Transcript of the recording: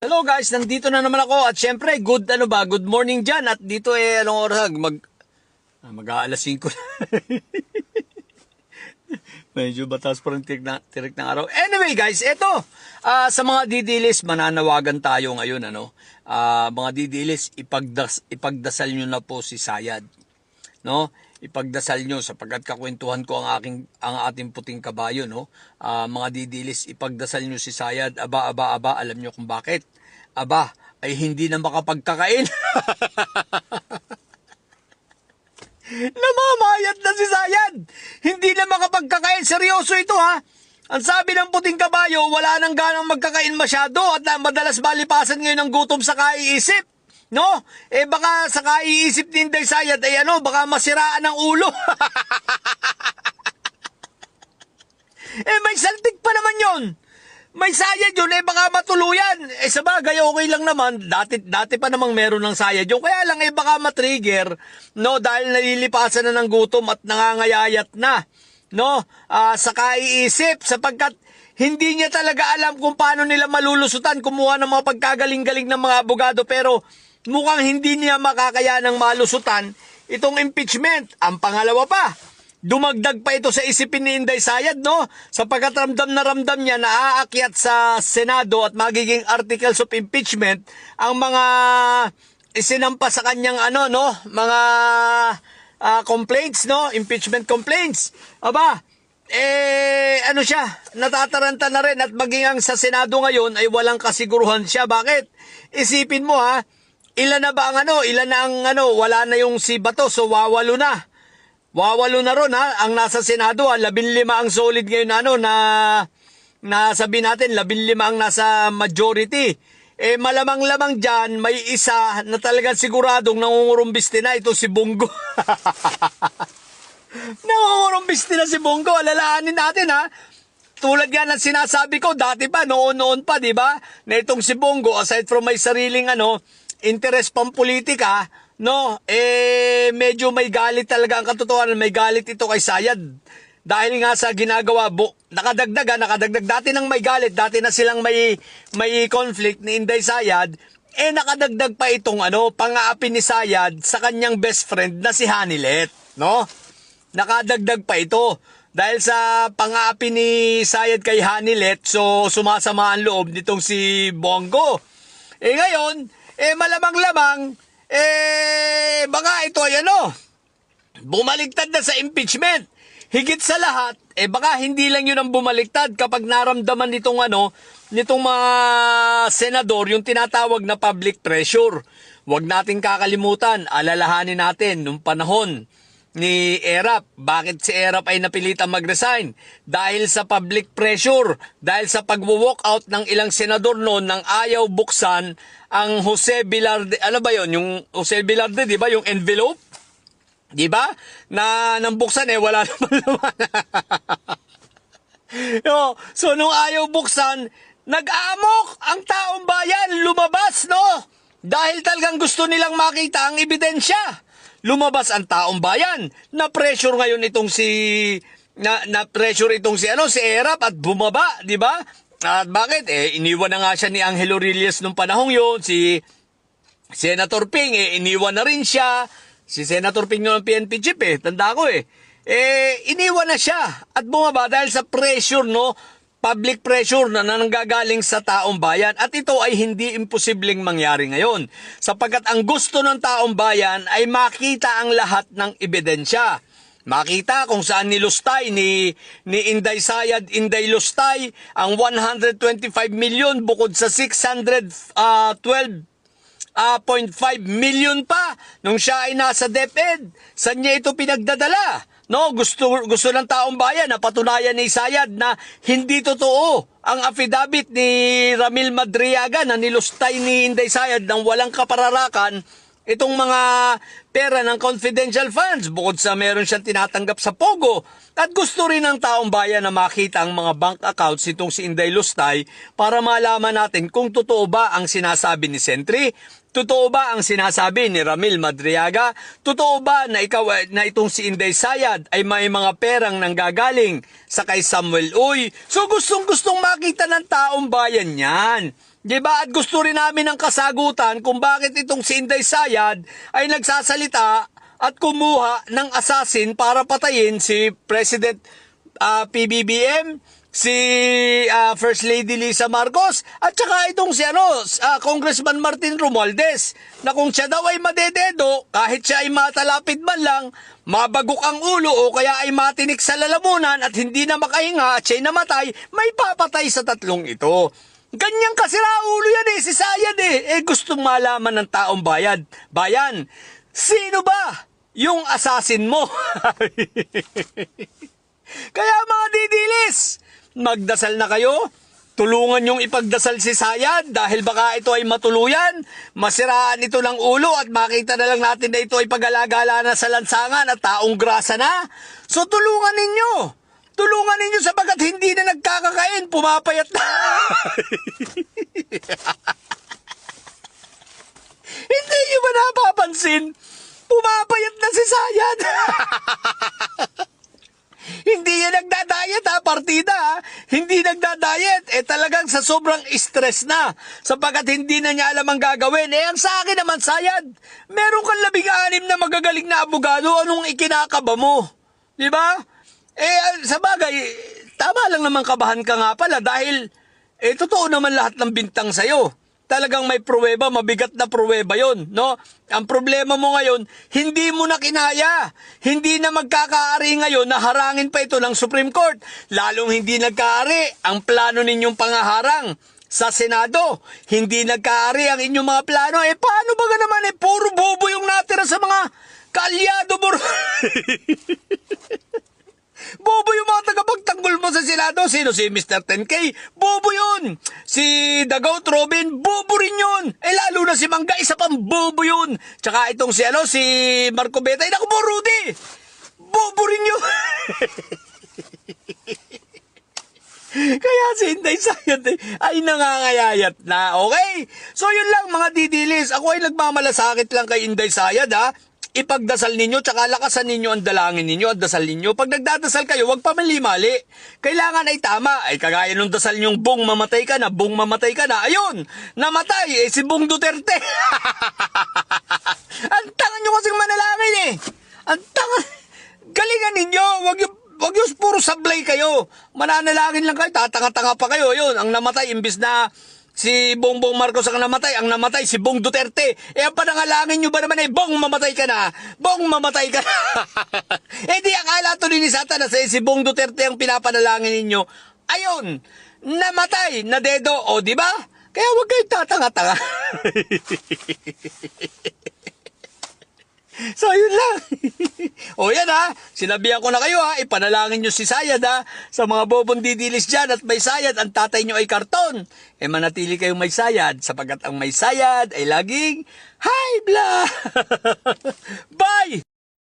Hello guys, nandito na naman ako at syempre good morning diyan at dito anong oras mag-aalas 5 na. Medyo batas pa rin tirik ng araw. Anyway guys, eto sa mga didilis mananawagan tayo ngayon mga didilis ipagdasal niyo na po si Sayad. No? Ipagdasal nyo sapagkat kakwentuhan ko ang ating puting kabayo, no? Mga didilis, ipagdasal nyo si Sayad. Aba, alam nyo kung bakit? Aba, ay hindi na makapagkakain. Namamayat na si Sayad. Hindi na makapagkakain. Seryoso ito ha. Ang sabi ng puting kabayo, wala nang ganang magkakain masyado at madalas malipasan ngayon ng gutom sa kaiisip. No? Baka sa kaiisip ni Inday Sayad baka masiraan ang ulo. May saltik pa naman yon. May sayad yun, baka matuluyan. Sabagay, okay lang naman. Dati pa namang meron ng sayad yun. Kaya lang, baka matrigger, no? Dahil nalilipasan na ng gutom at nangangayayat na, no? Sa kaiisip, sapagkat hindi niya talaga alam kung paano nila malulusutan. Kumuha ng mga pagkagaling-galing ng mga abogado, pero mukhang hindi niya makakayanang malusutan itong impeachment. Ang pangalawa pa, dumagdag pa ito sa isipin ni Inday Sayad, no? Sapagkat ramdam niya na aakyat sa Senado at magiging articles of impeachment ang mga isinampa sa kanyang mga complaints, no? Impeachment complaints. Aba, siya, natataranta na rin at maging ang sa Senado ngayon ay walang kasiguruhan siya. Bakit? Isipin mo ha, ilan na wala na yung si Bato, so wawalo na. Wawalo na ron ha, ang nasa Senado 15 ang solid ngayon na sabi natin 15 ang nasa majority. Malamang-lamang dyan, may isa na talagang siguradong nangungurumbiste na, ito si Bongo. Nangungurumbiste na si Bongo, alalahanin natin ha. Tulad yan ang sinasabi ko, dati pa, noon pa, di ba? Na itong si Bongo, aside from may sariling interest pampolitika, no, medyo may galit talaga ang katotohanan, may galit ito kay Sayad. Dahil nga sa ginagawa, nakadagdag dati nang may galit, dati na silang may conflict ni Inday Sayad, nakadagdag pa itong pang-aapi ni Sayad sa kanyang best friend na si Hanilet, no? Nakadagdag pa ito. Dahil sa pang-aapi ni Sayad kay Hanilet, so sumasama ang loob nitong si Bongo. Ngayon, malamang-lamang, baka ito ay bumaligtad na sa impeachment. Higit sa lahat, baka hindi lang yun ang bumaligtad kapag naramdaman nitong mga senador yung tinatawag na public pressure. Huwag nating kakalimutan, alalahanin natin nung panahon ni Erap. Bakit si Erap ay napilitang mag-resign? Dahil sa public pressure, dahil sa pag-walk out ng ilang senador noon nang ayaw buksan ang Jose Velarde. Ano ba yon? Yung Jose Velarde, di ba? Yung envelope? Di ba? Na nang buksan wala naman naman. So nung ayaw buksan, nag-amok ang taong bayan, lumabas, no? Dahil talagang gusto nilang makita ang ebidensya. Lumabas ang taong bayan. Na-pressure ngayon itong si Erap at bumaba, di ba? At bakit? Iniwan na nga siya ni Angelo Rillas nung panahong yun. Si Senator Ping, iniwan na rin siya. Si Senator Ping ng PNP chief, tanda ko iniwan na siya at bumaba dahil sa pressure, no? Public pressure na nanggagaling sa taong bayan. At ito ay hindi imposibleng mangyari ngayon. Sapagkat ang gusto ng taong bayan ay makita ang lahat ng ebidensya. Makita kung saan nilustay ni Inday Sayad, Inday Lustay, ang 125 million bukod sa 612.5 million pa nung siya ay nasa DepEd. Saan niya ito pinagdadala? No, gusto ng taong bayan na patunayan ni Sayad na hindi totoo ang affidavit ni Ramil Madriaga na nilustay ni Inday Sayad ng walang kapararakan itong mga pera ng confidential funds bukod sa meron siyang tinatanggap sa Pogo. At gusto rin ng taong bayan na makita ang mga bank accounts nitong si Inday Lustay para malaman natin kung totoo ba ang sinasabi ni Sentry, totoo ba ang sinasabi ni Ramil Madriaga, totoo ba na itong si Inday Sayad ay may mga perang nanggagaling sa kay Samuel Uy. So gustong makita ng taong bayan yan. Diba? At gusto rin namin ng kasagutan kung bakit itong si Inday Sayad ay nagsasalita at kumuha ng assassin para patayin si President PBBM, si First Lady Lisa Marcos, at saka itong si Congressman Martin Romualdez, na kung siya daw ay madededo, kahit siya ay matalapid man lang, mabagok ang ulo o kaya ay matinik sa lalamunan at hindi na makahinga at siya'y namatay, may papatay sa tatlong ito. Ganyang kasira ulo yan si Sayad gustong malaman ng taong bayan, sino ba yung assassin mo? Kaya mga didilis, magdasal na kayo. Tulungan yung ipagdasal si Sayad dahil baka ito ay matuluyan, masiraan ito ng ulo at makita na lang natin na ito ay pag-alagala na sa lansangan at taong grasa na. So tulungan ninyo. Tulungan ninyo sapagat hindi na nagkakakain, pumapayat na. Hindi nyo ba napapansin? Pumapayat na si Sayad. Hindi yan nagda-diet partida Hindi nagda-diet. Talagang sa sobrang stress na. Sapagat hindi na niya alam ang gagawin. Ang sa akin naman, Sayad, meron kang 16 na magagaling na abogado. Anong ikinakaba mo? Diba? Sa bagay, tama lang naman kabahan ka nga pala dahil totoo naman lahat ng bintang sa'yo. Talagang may pruweba, mabigat na pruweba yon, no? Ang problema mo ngayon, hindi mo na kinaya. Hindi na magkakaari ngayon na harangin pa ito ng Supreme Court. Lalong hindi nagkaari ang plano ninyong pangaharang sa Senado. Hindi nagkaari ang inyong mga plano. Paano ba ka naman? Puro bobo yung natira sa mga kaalyado mo. Bobo yung mga tagapagtanggol mo sa Senado. Sino? Si Mr. 10K? Bobo yun. Si Dagaut Robin? Bobo rin yun. Lalo na si Mangga, isa pang bobo yun. Tsaka itong si Marco Betay. Naku po, Rudy! Bobo rin yun. Kaya si Inday Sayad ay nangangayayat na. Okay? So yun lang mga didilis. Ako ay nagmamalasakit lang kay Inday Sayad Ipagdasal ninyo, tsaka lakasan ninyo ang dalangin ninyo at dasal ninyo. Pag nagdadasal kayo, huwag pa mali-mali. Kailangan ay tama. Kagaya nung dasal nyong bong mamatay ka na, bong mamatay ka na. Ayun, namatay si Bong Duterte. Ang tanga nyo kasing manalangin Ang tanga. Galingan ninyo, wag yung puro sablay kayo. Mananalangin lang kayo, tatanga-tanga pa kayo. Yun, ang namatay, imbis na si Bongbong Marcos ang namatay si Bong Duterte. Ang panangalangin nyo ba naman Bong mamatay ka na? Bong mamatay ka na. Di akala to ni Satanas si Bong Duterte ang pinapanalangin ninyo. Ayun, namatay, nadedo, di ba? Kaya huwag kayo tatanga-tanga. So, yun lang. Yan sinabihan ko na kayo ipanalangin nyo si Sayad sa mga bobong didilis dyan at may Sayad, ang tatay nyo ay karton. Manatili kayong may Sayad sapagat ang may Sayad ay laging high blood. Bye!